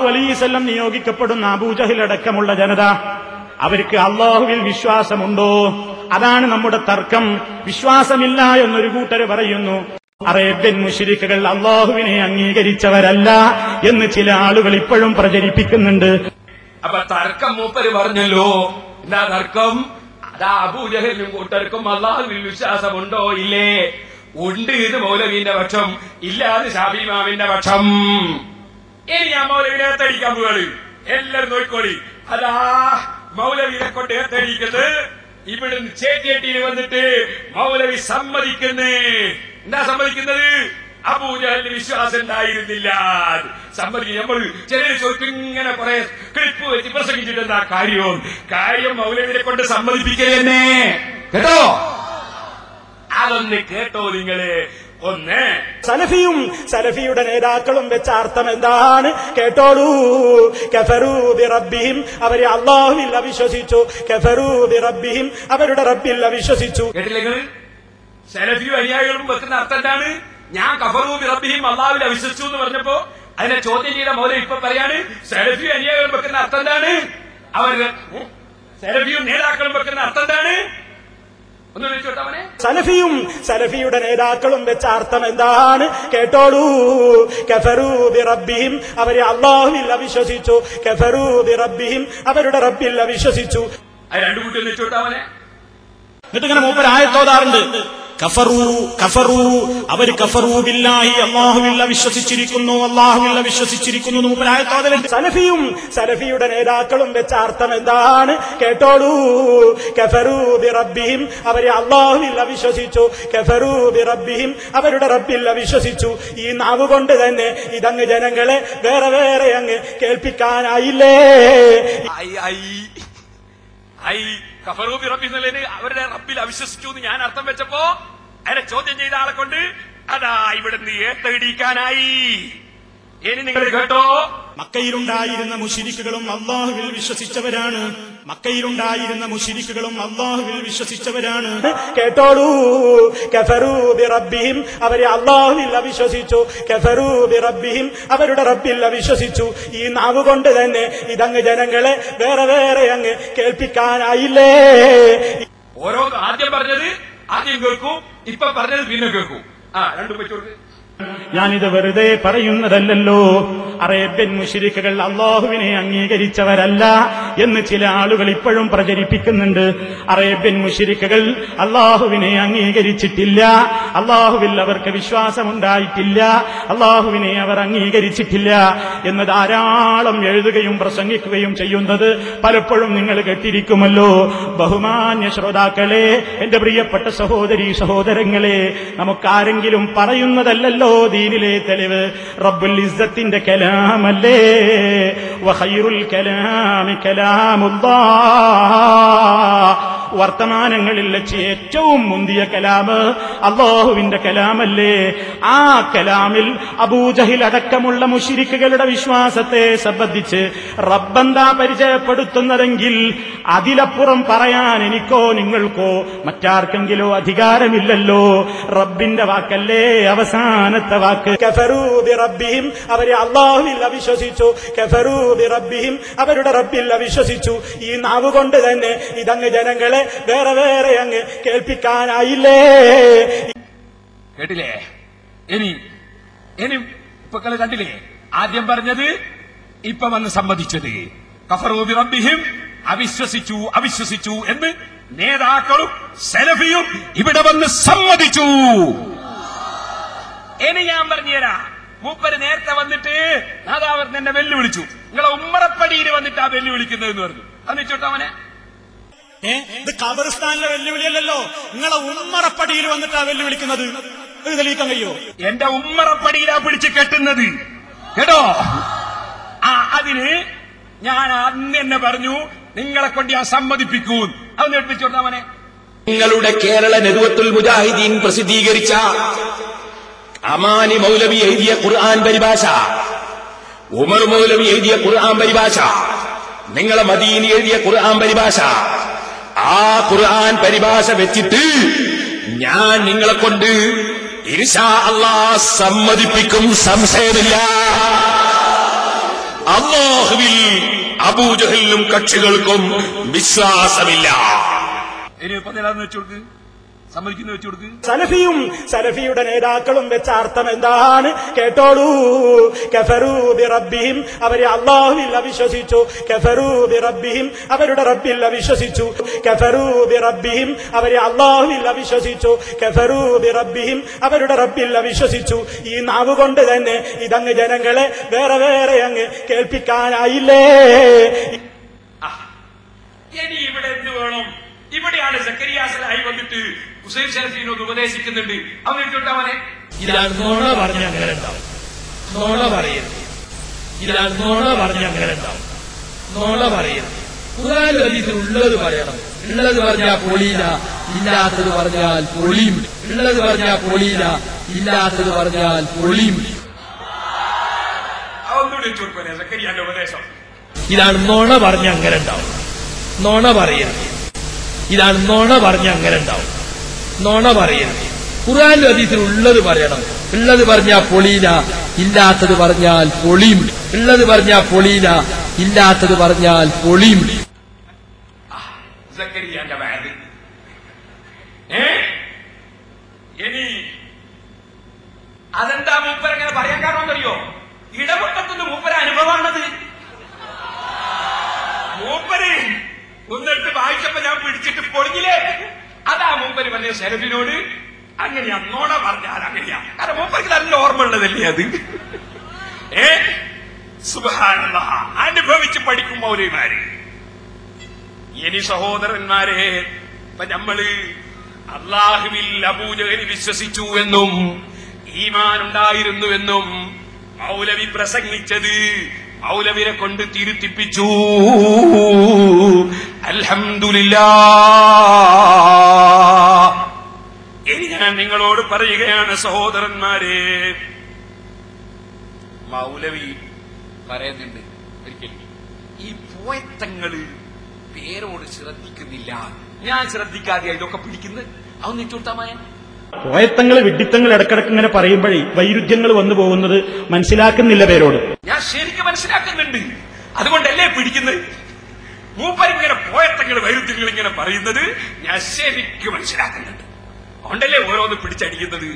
അലൈഹി വസല്ലം നിയോഗിക്കപ്പെടുന്ന അബൂജഹൽ അടക്കമുള്ള ജനത, അവർക്ക് അല്ലാഹുവിൽ വിശ്വാസമുണ്ടോ? അതാണ് നമ്മുടെ തർക്കം. വിശ്വാസമില്ല എന്നൊരു കൂട്ടർ പറയുന്നു. അറേബ്യൻ മുശ്രിക്കുകൾ അല്ലാഹുവിനെ അംഗീകരിച്ചവരല്ല എന്ന് ചില ആളുകൾ ഇപ്പോഴും പ്രചരിപ്പിക്കുന്നുണ്ട്. അപ്പൊ തർക്കം മൂപ്പര് പറഞ്ഞല്ലോ. എന്താ തർക്കം? അതാ അബൂജഹലിനും കൂട്ടർക്കും അല്ലാഹുവിൽ വിശ്വാസമുണ്ടോ ഇല്ലേ? ഉണ്ട് ഇത് മൗലവിന്റെ പക്ഷം, ഇല്ലാതെ ശാഫി ഇമാമിന്റെ പക്ഷം. ഇനി ഞാൻ മൗലവിനെ ഏത്തടിക്കാൻ പോവാണ്. എല്ലാരും നോക്കിക്കോളി. അതാ മൗലവിനെ കൊണ്ട് ഏത്തടിക്കുന്നത് ഇവിടുന്ന് ചേറ്റിയിൽ വന്നിട്ട് മൗലവി സമ്മതിക്കുന്നേ. എന്താ സമ്മതിക്കുന്നത്? അബൂജഹലിന് വിശ്വാസം ഉണ്ടായിരുന്നില്ല സമ്മതിക്കും. നമ്മൾ ചിലർ ചോദിക്കും, ഇങ്ങനെ കുറെ ക്ലിപ്പ് വെച്ച് പ്രസംഗിച്ചിട്ട് എന്താ കാര്യം മൗലവിനെ കൊണ്ട് സമ്മതിപ്പിക്കൽ തന്നെ. കേട്ടോ? അതൊന്ന് കേട്ടോ നിങ്ങള്. ഒന്ന്, സലഫിയും സലഫിയുടെ നേതാക്കളും വെച്ച അർത്ഥം എന്താണ്? കേട്ടോളൂ. കഫറൂ ബിറബ്ബിഹിം, അവര് അല്ലാഹുവിൽ അവിശ്വസിച്ചു. കഫറൂ ബിറബ്ബിഹിം, അവരുടെ റബ്ബിൽ അവിശ്വസിച്ചു. കേട്ടില്ലെങ്കിൽ സലഫിയും അനുയായികളും വെക്കുന്ന അർത്ഥം എന്താണ്? ഞാൻ കഫറൂ ബിറബ്ബിഹിം അല്ലാഹുവിൽ അവിശ്വസിച്ചു എന്ന് പറഞ്ഞപ്പോ അതിനെ ചോദ്യം ചെയ്ത മൗലവി ഇപ്പൊ പറയാണ് സലഫിയും അനുയായികളും വെക്കുന്ന അർത്ഥം എന്താണ്? അവര് സലഫിയും നേതാക്കളും വെക്കുന്ന അർത്ഥം എന്താണ്? സലഫിയും സലഫിയുടെ നേതാക്കളും വെച്ച അർത്ഥം എന്താണ്? കേട്ടോളൂ. കഫറൂ ബിറബ്ബിഹിം, അവര് അല്ലാഹുവിൽ അവിശ്വസിച്ചു. കഫറൂ ബിറബ്ബിഹിം, അവരുടെ റബ്ബിൽ അവിശ്വസിച്ചു. രണ്ടു കൂട്ടി വെച്ചോട്ടാവനെ. എന്നിട്ട് ഇങ്ങനെ മൂപ്പർ ആയത്തോതാറുണ്ട്. കഫറൂ കഫറൂ, അവർ കഫറൂ ബില്ലാഹി, അല്ലാഹുവിൽ അവിശ്വസിച്ചിരിക്കുന്നു, അല്ലാഹുവിൽ അവിശ്വസിച്ചിരിക്കുന്നു എന്ന് മൂപ്പർ ആയത്തോതലുണ്ട്. സലഫിയും സലഫിയുടെ നേതാക്കളും വെച്ച അർത്ഥം എന്താണ്? കേട്ടോളൂ. കഫറൂ ബിറബ്ബിഹിം, അവര് അല്ലാഹുവിൽ അവിശ്വസിച്ചു. കഫറൂ ബിറബ്ബിഹിം, അവരുടെ റബ്ബിൽ അവിശ്വസിച്ചു. ഈ നാവ് കൊണ്ട് തന്നെ ഇതങ്ങ് ജനങ്ങളെ വേറെ വേറെ അങ്ങ് കേൾപ്പിക്കാനായില്ലേ? കഫറൂ ബിറബ്ബിഹിം അവരുടെ റബ്ബിൽ അവിശ്വസിച്ചു എന്ന് ഞാൻ അർത്ഥം വെച്ചപ്പോ അതിനെ ചോദ്യം ചെയ്ത ആളെ കൊണ്ട് അതാ ഇവിടുന്ന് ഏത്തടിക്കാനായി. ഇനി നിങ്ങൾ കേട്ടോ. മക്കയിലുണ്ടായിരുന്ന മുശ്രിക്കുകളും അല്ലാഹുവിൽ വിശ്വസിച്ചവരാണ്. മക്കയിലുണ്ടായിരുന്ന മുശ്രിക്കുകളും അല്ലാഹുവിൽ വിശ്വസിച്ചവരാണ്. കേട്ടോളൂ. കഫറൂ ബിറബ്ബിഹിം, അവര് അല്ലാഹുവിൽ അവിശ്വസിച്ചു. കഫറൂ ബിറബ്ബിഹിം, അവരുടെ റബ്ബിൽ അവിശ്വസിച്ചു. ഈ നാവ് കൊണ്ട് തന്നെ ഇതങ്ങ് ജനങ്ങളെ വേറെ വേറെ അങ്ങ് കേൾപ്പിക്കാനായില്ലേ? ഓരോ ആദ്യം പറഞ്ഞത് ആദ്യം കേൾക്കൂ, ഇപ്പൊ പറഞ്ഞത് പിന്നെ കേൾക്കൂ. രണ്ടും വെച്ചോടുക്ക്. ഞാനിത് വെറുതെ പറയുന്നതല്ലല്ലോ. അറേബ്യൻ മുശ്രിക്കുകൾ അല്ലാഹുവിനെ അംഗീകരിച്ചവരല്ല എന്ന് ചില ആളുകൾ ഇപ്പോഴും പ്രചരിപ്പിക്കുന്നുണ്ട്. അറേബ്യൻ മുശ്രിക്കുകൾ അല്ലാഹുവിനെ അംഗീകരിച്ചിട്ടില്ല, അല്ലാഹുവിൽ അവർക്ക് വിശ്വാസമുണ്ടായിട്ടില്ല, അല്ലാഹുവിനെ അവർ അംഗീകരിച്ചിട്ടില്ല എന്ന് ധാരാളം എഴുതുകയും പ്രസംഗിക്കുകയും ചെയ്യുന്നത് പലപ്പോഴും നിങ്ങൾ കേട്ടിരിക്കുമല്ലോ. ബഹുമാന്യ ശ്രോതാക്കളെ, എന്റെ പ്രിയപ്പെട്ട സഹോദരീ സഹോദരങ്ങളെ, നമുക്കാരെങ്കിലും പറയുന്നതല്ലല്ലോ ദീനിലെ തെളിവ്. റബ്ബുൽ ഇസ്സത്തിന്റെ കലാമല്ലേ. വഖൈറുൽ കലാമി കലാമുല്ലാഹ്, വർത്തമാനങ്ങളിൽ വെച്ച് ഏറ്റവും മുന്തിയ കലാമ് അല്ലാഹുവിന്റെ കലാമല്ലേ. ആ കലാമിൽ അബൂജഹിൽ അടക്കമുള്ള മുശ്രിക്കുകളുടെ വിശ്വാസത്തെ സംബന്ധിച്ച് റബ്ബന്താ പരിചയപ്പെടുത്തുന്നതെങ്കിൽ അതിലപ്പുറം പറയാൻ എനിക്കോ നിങ്ങൾക്കോ മറ്റാർക്കെങ്കിലോ അധികാരമില്ലല്ലോ. റബ്ബിന്റെ വാക്കല്ലേ അവസാനത്തെ വാക്ക്. കഫറൂ ബിറബ്ബിഹിം, അവര് അല്ലാഹുവിൽ അവിശ്വസിച്ചു. കഫറൂ ബിറബ്ബിഹിം, അവരുടെ റബ്ബിൽ അവിശ്വസിച്ചു. ഈ നാവ് കൊണ്ട് തന്നെ ഇതങ്ങ് ജനങ്ങളെ വേറെ വേറെ അങ്ങ് കേൾപ്പിക്കാനായില്ലേ? കേട്ടില്ലേ? ഇനി ഇപ്പൊ കണ്ടില്ലേ? ആദ്യം പറഞ്ഞത്, ഇപ്പൊ വന്ന് സമ്മതിച്ചത്. കഫറൂ ബിറബ്ബിഹിം, അവിശ്വസിച്ചു എന്ന് നേതാക്കളും സലഫിയും ഇവിടെ വന്ന് സമ്മതിച്ചു. ഇനി ഞാൻ പറഞ്ഞുതരാം. മൂപ്പര് നേരത്തെ വന്നിട്ട് നാദാവർ എന്നെ വെല്ലുവിളിച്ചു. നിങ്ങളെ ഉമ്മറപ്പടിയിൽ വന്നിട്ട് ആ വെല്ലുവിളിക്കുന്നതെന്ന് പറഞ്ഞു. അന്ന് ചോട്ടവനെ ഇത് ഖബർസ്ഥാനിലെ വെല്ലുവിളിയല്ലല്ലോ, നിങ്ങളെ ഉമ്മറപ്പടിയിൽ വന്നിട്ടാ വെല്ലുവിളിക്കുന്നത്. ഇത് തെളിയിക്കാൻ കഴിയോ? എന്റെ ഉമ്മറപ്പടിയിലാ പിടിച്ച് കെട്ടുന്നത്. കേട്ടോ? അതിന് ഞാൻ അന്ന് എന്നെ പറഞ്ഞു, നിങ്ങളെ കൊണ്ട് ഞാൻ സമ്മതിപ്പിക്കൂ. അത് നേടിപ്പിച്ചു കൊടുത്താമനെ. നിങ്ങളുടെ കേരള നെതുവത്തുൽ മുജാഹിദീൻ പ്രസിദ്ധീകരിച്ച അമാനി മൗലവി എഴുതിയ ഖുർആൻ പരിഭാഷ, ഉമർ മൗലവി എഴുതിയ ഖുർആൻ പരിഭാഷ, നിങ്ങളെ മദീനി എഴുതിയ ഖുർആൻ പരിഭാഷ, ആ ഖുർആൻ പരിഭാഷ വെച്ചിട്ട് ഞാൻ നിങ്ങളെ കൊണ്ട് ഇൻഷാ അല്ലാഹ് സമ്മതിപ്പിക്കും. സംശയമില്ല. അല്ലാഹുവിൽ അബൂജഹലിനും കക്ഷികൾക്കും വിശ്വാസമില്ല. ഇനി 14 വെച്ചു കൊടുക്ക്, സമ്മതിക്കുന്നു വെച്ചു കൊടുക്ക്. സലഫിയും സലഫിയുടെ നേതാക്കളും വെച്ച അർത്ഥം എന്താണ് കേട്ടോളൂ. കഫറൂ ബിറബ്ബിഹിം, അവരെ അല്ലാഹുവിൽ അവിശ്വസിച്ചു. കഫറൂ ബിറബ്ബിഹിം, അവരുടെ റബ്ബിൽ അവിശ്വസിച്ചു. കഫറൂ ബിറബ്ബിഹിം, അവരെ അല്ലാഹുവിൽ അവിശ്വസിച്ചു. കഫറൂ ബിറബ്ബിഹിം, അവരുടെ റബ്ബിൽ അവിശ്വസിച്ചു. ഈ നാവ് കൊണ്ട് തന്നെ ഇതങ്ങ് ജനങ്ങളെ വേറെ വേറെ അങ്ങ് കേൾപ്പിക്കാനായില്ലേ? ഇനി ഇവിടെ എന്ത് വേണം? ഇവിടെയാണ് സക്കരിയ സലാഹി വന്നിട്ട് ഹുസൈൻ ശരഫിനോട് ഉപദേശിക്കുന്നുണ്ട്. അവൻ ഇട്ടോട്ടാവനെ ഇതാണ് നോണ പറഞ്ഞ അങ്ങനെ ഉണ്ടാവും. നോണ പറയരുത്. ഇതാണ് നോണ പറഞ്ഞ അങ്ങനെ ഉണ്ടാവും. നോണ പറയരുത്. ഖുർആനിൽ ഹദീസിൽ ഉള്ളത് പറയണം. ഉള്ളത് പറഞ്ഞാൽ പൊളിയില്ല, ഇല്ലാത്തത് പറഞ്ഞാൽ പൊളിയും. ഉള്ളത് പറഞ്ഞാൽ പൊളിയില്ല, ഇല്ലാത്തത് പറഞ്ഞാൽ പൊളിയും. അതൊന്നുകൂടി ഇട്ടു കൊടുക്കുവനെ സക്കരിയാന്റെ ഉപദേശം. ഇതാണ് നോണ പറഞ്ഞ അങ്ങനെ ഉണ്ടാവും. നോണ പറയരുത്. ഇതാണ് നോണ പറഞ്ഞ അങ്ങനെ ഉണ്ടാവും. നോണ പറയരുത്. ഖുർആനിൽ ഹദീസിൽ ഉള്ളത് പറയണം. ഉള്ളത് പറഞ്ഞാൽ പൊളിയില്ല, ഇല്ലാത്തത് പറഞ്ഞാൽ പൊളിയും. ഉള്ളത് പറഞ്ഞാൽ പൊളിയില്ല, ഇല്ലാത്തത് പറഞ്ഞാൽ പൊളിയും. സക്കരിയാന്റെ വാദ് ഇനി അതെന്താ മൂപ്പർ എങ്ങനെ പറയാൻ കാരണമെന്നറിയോ? ഇടപെട്ടത്തുനിന്ന് മൂപ്പര അനുഭവമാണത്. മൂപ്പര് ഒന്നിട്ട് വായിച്ചപ്പോ ഞാൻ പിടിച്ചിട്ട് പൊളിഞ്ഞില്ലേ? അതാ മൂപ്പര് പറഞ്ഞ ശരഫിനോട് അങ്ങനെയാ നോണ പറഞ്ഞാൽ അങ്ങനെയാ. കാരണം മൂപ്പർക്ക് നല്ല ഓർമ്മ ഉള്ളതല്ലേ അത്. സുബ്ഹാനല്ലാഹ്, അനുഭവിച്ച് പഠിക്കും മൗലവിമാര്. ഇനി സഹോദരന്മാരെ, ഇപ്പൊ നമ്മള് അല്ലാഹുവിൽ അബൂജഹൽ വിശ്വസിച്ചു എന്നും ഈമാൻ ഉണ്ടായിരുന്നുവെന്നും മൗലവി പ്രസംഗിച്ചത് മൗലവിനെ കൊണ്ട് തിരുത്തിപ്പിച്ചു. അൽഹംദുലില്ലാഹ്. ഇനി ഞാൻ നിങ്ങളോട് പറയുകയാണ് സഹോദരന്മാരെ, മൗലവി പറയുന്നുണ്ട് ഒരിക്കലും ഈ പോയത്തങ്ങള് പേരോട് ശ്രദ്ധിക്കുന്നില്ല. ഞാൻ ശ്രദ്ധിക്കാതെ ഇതൊക്കെ പിടിക്കുന്നത് അവന്ന് ചൂട്ടാമായ പോയത്തങ്ങൾ വിഡ്ഢിത്തങ്ങൾ ഇടക്കിടക്ക് ഇങ്ങനെ പറയുമ്പോഴേ വൈരുദ്ധ്യങ്ങൾ വന്നു പോകുന്നത് മനസ്സിലാക്കുന്നില്ല പേരോട്. ഞാൻ ശരിക്കും മനസ്സിലാക്കുന്നുണ്ട്, അതുകൊണ്ടല്ലേ പിടിക്കുന്നത്. മൂപ്പരിങ്ങനെ പോയത്തങ്ങൾ വൈരുദ്ധ്യങ്ങൾ ഇങ്ങനെ പറയുന്നത് ഞാൻ ശരിക്കും മനസ്സിലാക്കുന്നുണ്ട്. അതുകൊണ്ടല്ലേ ഓരോന്ന് പിടിച്ചടിക്കുന്നത്.